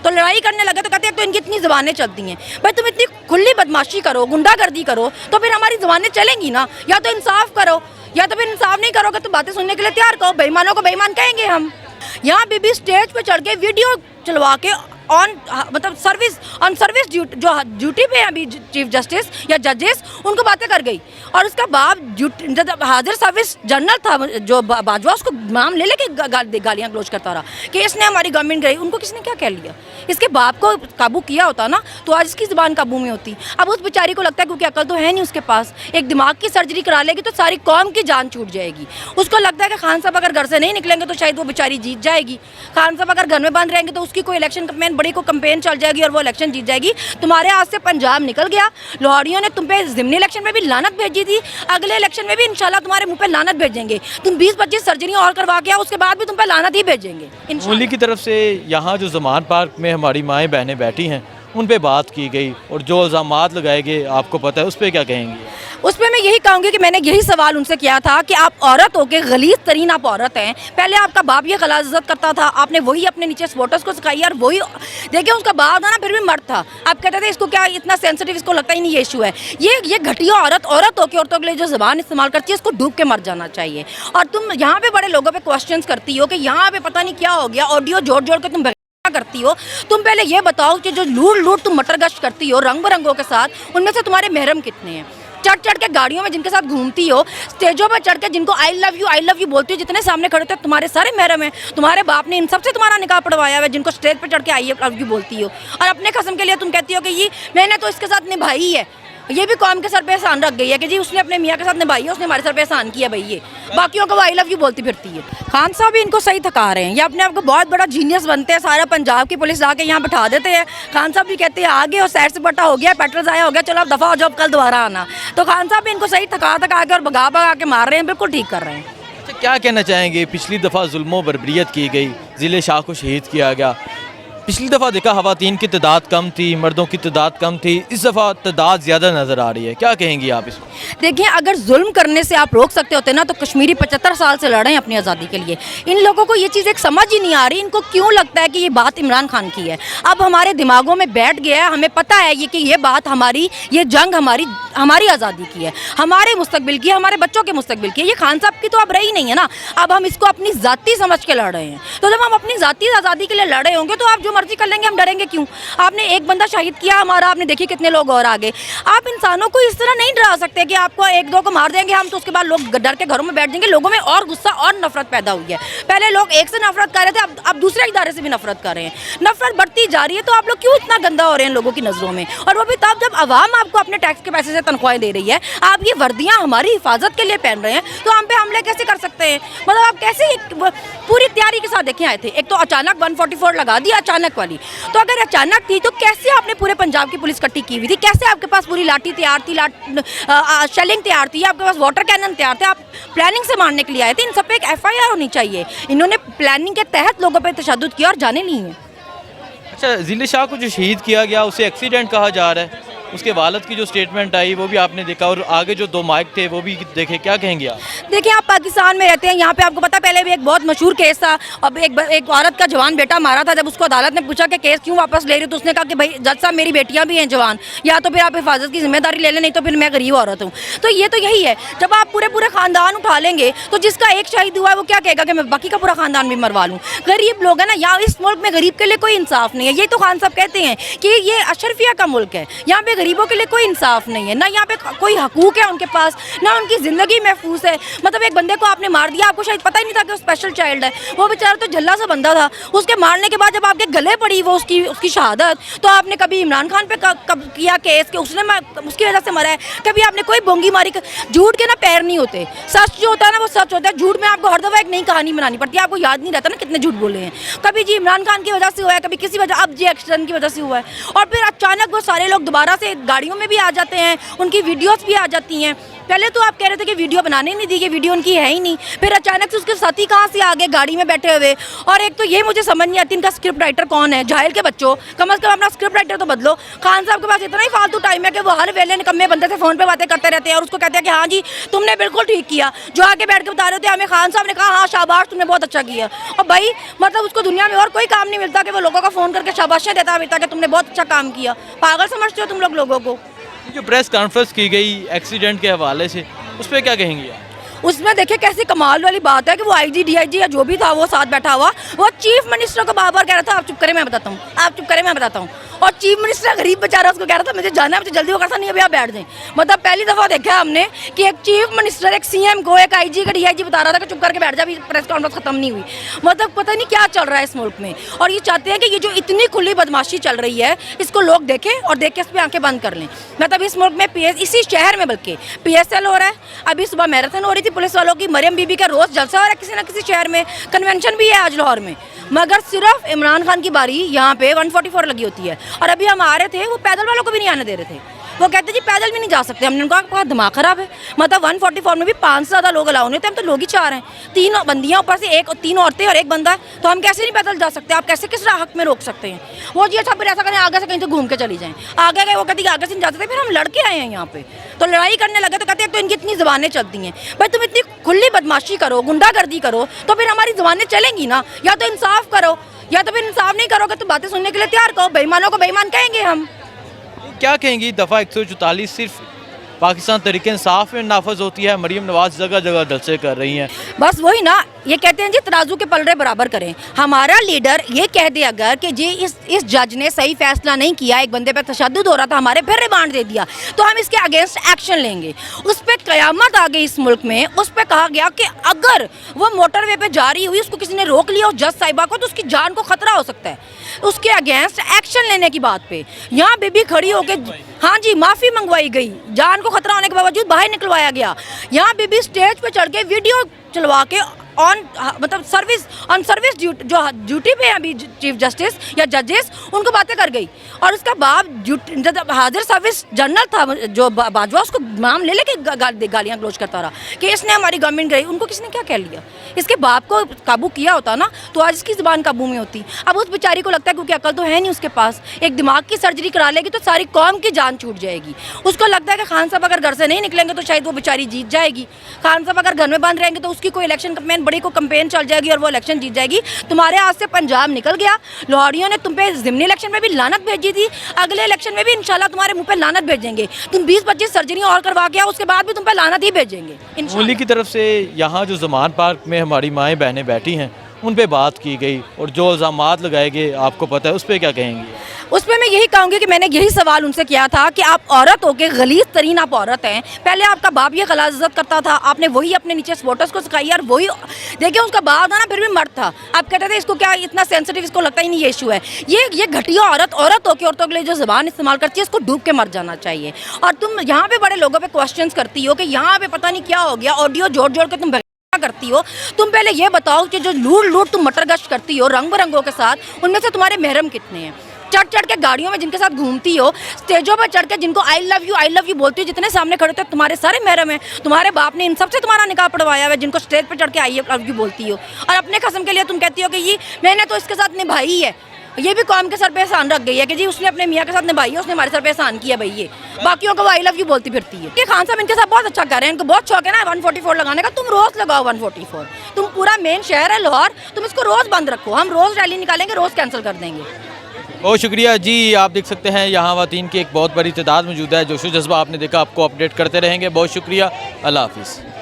तो लड़ाई करने लगे तो कहते हैं तो इनकी इतनी ज़बानें चलती हैं। भाई तुम इतनी खुली बदमाशी करो, गुंडागर्दी करो तो फिर हमारी ज़बानें चलेंगी ना। या तो इंसाफ करो, या तो फिर इंसाफ नहीं करोगे तो बातें सुनने के लिए तैयार करो। बेईमानों को बेईमान कहेंगे हम। यहाँ भी स्टेज पे चढ़ के वीडियो चलवा के मतलब सर्विस जो ड्यूटी पे अभी चीफ जस्टिस या जजेस उनको बातें कर गई। और उसका बाप हाजिर सर्विस जनरल था जो बाजवा, उसको नाम ले लेके गालियाँ गलोच करता रहा कि इसने हमारी गवर्नमेंट गई। उनको किसने क्या कह लिया? इसके बाप को काबू किया होता ना तो आज इसकी ज़बान काबू में होती। अब उस बेचारी को लगता है क्योंकि अकल तो है नहीं उसके पास, एक दिमाग की सर्जरी करा लेगी तो सारी कौम की जान छूट जाएगी। उसको लगता है कि खान साहब अगर घर से नहीं निकलेंगे तो शायद वो बेचारी जीत जाएगी। खान साहब अगर घर में बंद रहेंगे तो उसकी कोई इलेक्शन कैंपेन बड़ी को कैंपेन चल जाएगी और वो इलेक्शन जीत जाएगी। तुम्हारे हाथ से पंजाब निकल गया। लोहाड़ियों ने तुम पे ज़िमनी इलेक्शन में भी लानत भेजी थी, अगले इलेक्शन में भी इंशाल्लाह तुम्हारे मुंह पे लानत भेजेंगे। तुम 20-25 सर्जरियां और करवा के आओ, उसके बाद भी तुम पे लानत ही भेजेंगे इंशाल्लाह। की तरफ से यहाँ जो ज़मान पार्क में हमारी माएँ बहनें बैठी हैं उन पे बात की गई और जो इल्ज़ामात लगाए गए आपको पता है उस पर क्या कहेंगे? उस पर मैं यही कहूँगी कि मैंने यही सवाल उनसे किया था कि आप औरत हो के गलीज़ तरीन आप औरत हैं। पहले आपका बाप ये गलत इज्जत करता था, आपने वही अपने नीचे सपोर्टर्स को सिखाई और वही देखिए उसका बाप था ना फिर भी मर्द था। आप कहते थे इसको क्या इतना सेंसिटिव, इसको लगता ही नहीं ये इशू है। ये घटिया औरत हो के औरतों के लिए जो ज़बान इस्तेमाल करती है इसको डूब के मर जाना चाहिए। और तुम यहाँ पे बड़े लोगों पे क्वेश्चंस करती हो कि यहाँ पे पता नहीं क्या हो गया, ऑडियो जोड़ के तुम करती हो। तुम पहले ये बताओ कि जो लूट तुम मटर गश्त करती हो रंग बिरंगों के साथ, उनमें से तुम्हारे महरम कितने हैं? चढ़ के गाड़ियों में जिनके साथ घूमती हो, स्टेजों पर चढ़ के जिनको आई लव यू बोलती हो, जितने सामने खड़े थे तुम्हारे सारे महरम हैं। तुम्हारे बाप ने इन सबसे तुम्हारा निकाह पढ़वाया है जिनको स्टेज पर चढ़ के आई लव यू बोलती हो। और अपने कसम के लिए तुम कहती हो कि ये मैंने तो इसके साथ निभाई है। ये भी कौम के सर पे एहसान रख गई है कि जी उसने अपने मियाँ के साथ निभाई है, उसने हमारे सर पे एहसान किया भाई। ये बाकियों को आई लव यू बोलती फिरती है। खान साहब भी इनको सही थका रहे हैं। ये अपने आप को बहुत बड़ा जीनियस बनते हैं। सारा पंजाब की पुलिस आके यहाँ बैठा देते हैं। खान साहब भी कहते हैं आगे और सैर से बटा हो गया, पेट्रोल ज़ाया हो गया, चलो अब दफ़ा हो जाओ, कल दोबारा आना। तो खान साहब भी इनको सही थका के और भगा के मार रहे हैं, बिल्कुल ठीक कर रहे हैं। अच्छा, क्या कहना चाहेंगे? पिछली दफ़ा जुल्म बर्बरियत की गई, ज़िले शाह को शहीद किया गया। पिछली दफ़ा देखा खवातीन की तादाद कम थी, मर्दों की तादाद कम थी, इस दफ़ा तादाद ज़्यादा नज़र आ रही है। क्या कहेंगी आप इसको? देखिए अगर जुल्म करने से आप रोक सकते होते ना तो कश्मीरी 75 साल से लड़े हैं अपनी आज़ादी के लिए। इन लोगों को ये चीज़ एक समझ ही नहीं आ रही। इनको क्यों लगता है कि ये बात इमरान खान की है? अब हमारे दिमागों में बैठ गया है, हमें पता है कि ये बात हमारी, ये जंग हमारी आज़ादी की है, हमारे मुस्तकबिल की है, हमारे बच्चों के मुस्तकबिल की है। ये खान साहब की तो अब रही नहीं है ना। अब हम इसको अपनी ज़ाती समझ के लड़ रहे हैं। तो जब हम अपनी ज़ाती आज़ादी के लिए लड़ रहे होंगे तो आप जो मर्जी कर लेंगे, हम डरेंगे क्यों? आपने एक बंदा शहीद किया हमारा, आपने देखिए कितने लोग और आगे। आप इंसानों को इस तरह नहीं डरा सकते कि आपको एक दो को मार देंगे हम तो उसके बाद लोग डर के घरों में बैठ जाएंगे। लोगों में और गुस्सा और नफरत पैदा हुई है। पहले लोग एक से नफरत कर रहे थे, अब दूसरे इदारे से भी नफरत कर रहे हैं। नफरत बढ़ती जा रही है। तो आप लोग क्यों इतना गंदा हो रहे हैं लोगों की नज़रों में? और वो भी तब जब आवाम आपको अपने टैक्स के पैसे से तनख्वाहें दे रही है। आप ये वर्दियाँ हमारी हिफाजत के लिए पहन रहे हैं तो हम पे हमले कैसे कर सकते हैं? मतलब आप कैसे पूरी तैयारी के साथ देखे आए थे। एक तो अचानक 144 लगा दिया, अचानक वाली। तो अगर अचानक थी तो कैसे आपने पूरे पंजाब की पुलिस इकट्ठी की हुई थी? कैसे आपके पास पूरी लाठी तैयार थी, शेलिंग तैयार थी, आपके पास वाटर कैनन तैयार थे, आप प्लानिंग से मारने के लिए आए थे? इन सब पे एक FIR होनी चाहिए। इन्होंने प्लानिंग के तहत लोगों पे तशद्दुद किया और जाने नहीं है। अच्छा, ज़िले शाह को जो शहीद किया गया उसे एक्सीडेंट कहा जा रहा है। उसके वालिद की जो स्टेटमेंट आई वो भी आपने देखा और आगे जो 2 माइक थे वो भी देखे। क्या कहेंगे आप? देखिए आप पाकिस्तान में रहते हैं, यहाँ पे आपको पता पहले भी एक बहुत मशहूर केस था। अब एक औरत का जवान बेटा मारा था। जब उसको अदालत ने पूछा कि केस क्यों वापस ले रही हो तो उसने कहा कि भाई जज साहब मेरी बेटियाँ भी हैं जवान, या तो फिर आप हिफाजत की जिम्मेदारी ले लें, नहीं तो फिर मैं गरीब औरत हूँ। तो ये तो यही है, जब आप पूरे खानदान उठा लेंगे तो जिसका एक शहीद हुआ है वो क्या कहेगा कि मैं बाकी का पूरा खानदान भी मरवा लूँ? गरीब लोग हैं ना, यहाँ इस मुल्क में गरीब के लिए कोई इंसाफ नहीं है। ये तो खान साहब कहते हैं कि ये अशरफिया का मुल्क है, यहाँ पे गरीबों के लिए कोई इंसाफ नहीं है, ना यहाँ पे कोई हकूक है उनके पास, ना उनकी ज़िंदगी महफूज है। मतलब एक बंदे को आपने मार दिया, आपको शायद पता ही नहीं था कि वो स्पेशल चाइल्ड है। वो बेचारा तो झल्ला सा बंदा था। उसके मारने के बाद जब आपके गले पड़ी वो उसकी शहादत, तो आपने कभी इमरान खान पे कब किया केस कि उसने उसकी वजह से मरा है? कभी आपने कोई बोंगी मारी? झूठ के ना पैर नहीं होते, सच जो होता है ना वो सच होता है। झूठ में आपको हर दफ़ा एक नई कहानी बनानी पड़ती है, आपको याद नहीं रहता ना कितने झूठ बोले हैं। कभी जी इमरान खान की वजह से हुआ है, कभी किसी वजह, अब जी एक्शन की वजह से हुआ है। और फिर अचानक वो सारे लोग दोबारा से से गाड़ियों में भी आ जाते हैं, उनकी वीडियोस भी आ जाती हैं। पहले तो आप कह रहे थे कि वीडियो बनाने नहीं दी, ये वीडियो उनकी है ही नहीं, फिर अचानक से उसके साथी कहाँ से आ गए गाड़ी में बैठे हुए। और एक तो ये मुझे समझ नहीं आती इनका स्क्रिप्ट राइटर कौन है। जाहिल के बच्चों, कम से कम अपना स्क्रिप्ट राइटर तो बदलो। खान साहब के पास इतना ही फालतू टाइम है कि वो हर वेले निकम्मे बंदे से फ़ोन पे बातें करते रहते हैं और उसको कहते हैं कि हाँ जी तुमने बिल्कुल ठीक किया। जो आके बैठ के बता रहे थे हमें, खान साहब ने कहा हाँ शाबाश तुमने बहुत अच्छा किया। और भाई मतलब उसको दुनिया में और कोई काम नहीं मिलता कि वो लोगों का फ़ोन करके शाबाशियाँ देता मिलता कि तुमने बहुत अच्छा काम किया। पागल समझते हो तुम लोगों को। जो प्रेस कॉन्फ्रेंस की गई एक्सीडेंट के हवाले से, उस पर क्या कहेंगे आप? उसमें देखिए कैसी कमाल वाली बात है कि वो आईजी डीआईजी या जो भी था वो साथ बैठा हुआ, वो चीफ मिनिस्टर को बार बार कह रहा था आप चुप करें मैं बताता हूँ, आप चुप करें मैं बताता हूँ। और चीफ मिनिस्टर गरीब बेचारा उसको कह रहा था मुझे जाना है, मुझे जल्दी वो करता नहीं अभी आप बैठ जाएं। मतलब पहली दफ़ा देखा है हमने कि एक चीफ मिनिस्टर एक सीएम को एक आईजी का डीआईजी बता रहा था कि चुप करके बैठ जा, अभी प्रेस कॉन्फ्रेंस खत्म नहीं हुई। मतलब पता नहीं क्या चल रहा है इस मुल्क में। और ये चाहते हैं कि ये जो इतनी खुली बदमाशी चल रही है इसको लोग देखें और देख के इस पर आंखें बंद कर लें। मतलब इस मुल्क में इसी शहर में बल्कि PSL हो रहा है, अभी सुबह मैराथन हो रही थी पुलिस वालों की, मरियम बीबी का रोज़ जलसा हो रहा है किसी न किसी शहर में, कन्वेंशन भी है आज लाहौर में, मगर सिर्फ इमरान खान की बारी यहाँ पे 144 लगी होती है। और अभी हम आ रहे थे वो पैदल वालों को भी नहीं आने दे रहे थे, वो कहते जी पैदल भी नहीं जा सकते। हमने उनका कहा दिमाग खराब है, मतलब 144 में भी 5 से ज़्यादा लोग अलाउ नहीं थे, हम तो लोग ही 4 हैं, 3 बंदियाँ ऊपर से 3 औरतें और 1 बंदा है, तो हम कैसे नहीं पैदल जा सकते? आप कैसे किस हक में रोक सकते हैं? वो जी अच्छा फिर ऐसा करें आगे से कहीं तो घूम के चली जाएं, आगे गए वो कहती आगे से नहीं जा सकते। फिर हम लड़के आए हैं यहाँ पे तो लड़ाई करने लगे तो कहते हैं तो इनकी इतनी ज़बानें चलती हैं। भाई तुम इतनी खुली बदमाशी करो, गुंडागर्दी करो तो फिर हमारी ज़बानें चलेंगी ना। या तो इंसाफ करो या तो फिर इंसाफ नहीं करोगे तो बातें सुनने के लिए तैयार करो, बेईमानों को बेईमान कहेंगे हम। क्या कहेंगी दफ़ा 144 सिर्फ पाकिस्तान तरीके इंसाफ में नाफज होती है? मरीम नवाज जगह जगह जलसे कर रही हैं। बस वही ना, ये कहते हैं जी तराजू के पलड़े बराबर करें। हमारा लीडर ये कह दे अगर कि जी इस जज ने सही फैसला नहीं किया, एक बंदे पर तशद्दुद हो रहा था हमारे, फिर रिमांड दे दिया तो हम इसके अगेंस्ट एक्शन लेंगे। उस पर क़यामत आ गई इस मुल्क में। उस पर कहा गया कि अगर वो मोटरवे पे जा रही हुई उसको किसी ने रोक लिया और जज साहिबा को, तो उसकी जान को खतरा हो सकता है। उसके अगेंस्ट एक्शन लेने की बात पे यहाँ बीबी खड़ी होकर हाँ जी माफ़ी मंगवाई गई, जान को खतरा होने के बावजूद बाहर निकलवाया गया। यहाँ बीबी स्टेज पे चढ़ के वीडियो चलवा के मतलब सर्विस जो ड्यूटी पे अभी चीफ जस्टिस या जजेस उनको बातें कर गई। और उसका बाप हाजिर सर्विस जनरल था जो बाजवा, उसको नाम ले लेके गालियाँ गलोच करता रहा कि इसने हमारी गवर्नमेंट गई। उनको किसने क्या कह लिया? इसके बाप को काबू किया होता ना तो आज इसकी ज़बान काबू में होती। अब उस बेचारी को लगता है क्योंकि अकल तो है नहीं उसके पास, एक दिमाग की सर्जरी करा लेगी तो सारी कौम की जान छूट जाएगी। उसको लगता है कि खान साहब अगर घर से नहीं निकलेंगे तो शायद वो बेचारी जीत जाएगी। खान साहब अगर घर में बंद रहेंगे तो उसकी कोई इलेक्शन कैंपेन बड़ी को कैंपेन चल जाएगी और वो इलेक्शन जीत जाएगी। तुम्हारे हाथ से पंजाब निकल गया, लाहौरियों ने तुम पे ज़िमनी इलेक्शन में भी लानत भेजी थी, अगले इलेक्शन में भी इंशाल्लाह तुम्हारे मुंह पे लानत भेजेंगे। तुम 20-25 सर्जरियाँ और करवा के आओ, उसके बाद भी तुम पे लानत ही भेजेंगे इंशाल्लाह। की तरफ से यहाँ जो ज़मान पार्क में हमारी माएँ बहनें बैठी हैं उन पे बात की गई और जो इल्ज़ामात लगाए गए आपको पता है, उस पर क्या कहेंगी? उस पर मैं यही कहूँगी कि मैंने यही सवाल उनसे किया था कि आप औरत हो के गलीज़ तरीन आप औरत हैं। पहले आपका बाप ये गला इज्जत करता था, आपने वही अपने नीचे सपोर्टर्स को सिखाई और वही देखिए उसका बाप था ना फिर भी मर्द था। आप कहते थे इसको क्या इतना सेंसिटिव, इसको लगता ही नहीं ये इशू है। ये घटिया औरत हो के औरतों के लिए जो ज़बान इस्तेमाल करती है इसको डूब के मर जाना चाहिए। और तुम यहाँ पे बड़े लोगों पे क्वेश्चंस करती हो कि यहाँ पे पता नहीं क्या हो गया, ऑडियो जोड़ जोड़ के तुम करती हो। तुम पहले ये बताओ कि जो लूट तुम मटर गश्त करती हो रंग बिरंगों के साथ, उनमें से तुम्हारे महरम कितने हैं? चढ़ के गाड़ियों में जिनके साथ घूमती हो, स्टेजों पर चढ़ के जिनको आई लव यू बोलती हो, जितने सामने खड़े थे तुम्हारे सारे महरम हैं। तुम्हारे बाप ने इन सबसे तुम्हारा निकाह पढ़वाया हुआ है जिनको स्टेज पर चढ़ के आई लव यू बोलती हो। और अपने कसम के लिए तुम कहती हो कि ये मैंने तो इसके साथ निभाई है, ये भी कौम के सर पे एहसान रख गई है कि जी उसने अपने मियाँ के साथ निभाई है, उसने हमारे सर पे एहसान किया भाई। ये बाकियों को आई लव यू बोलती फिरती है। ये खान साहब इनके साथ बहुत अच्छा कर रहे हैं, इनको बहुत शौक है ना 144 लगाने का। तुम रोज़ लगाओ 144, तुम पूरा मेन शहर है लाहौर, तुम इसको रोज़ बंद रखो, हम रोज़ रैली निकालेंगे, रोज़ कैंसिल कर देंगे। बहुत शुक्रिया जी। आप देख सकते हैं यहाँ ख़वातीन की एक बहुत बड़ी तादाद मौजूद है। जोशो जज्बा आपने देखा, आपको अपडेट करते रहेंगे। बहुत शुक्रिया, अल्लाह हाफिज़।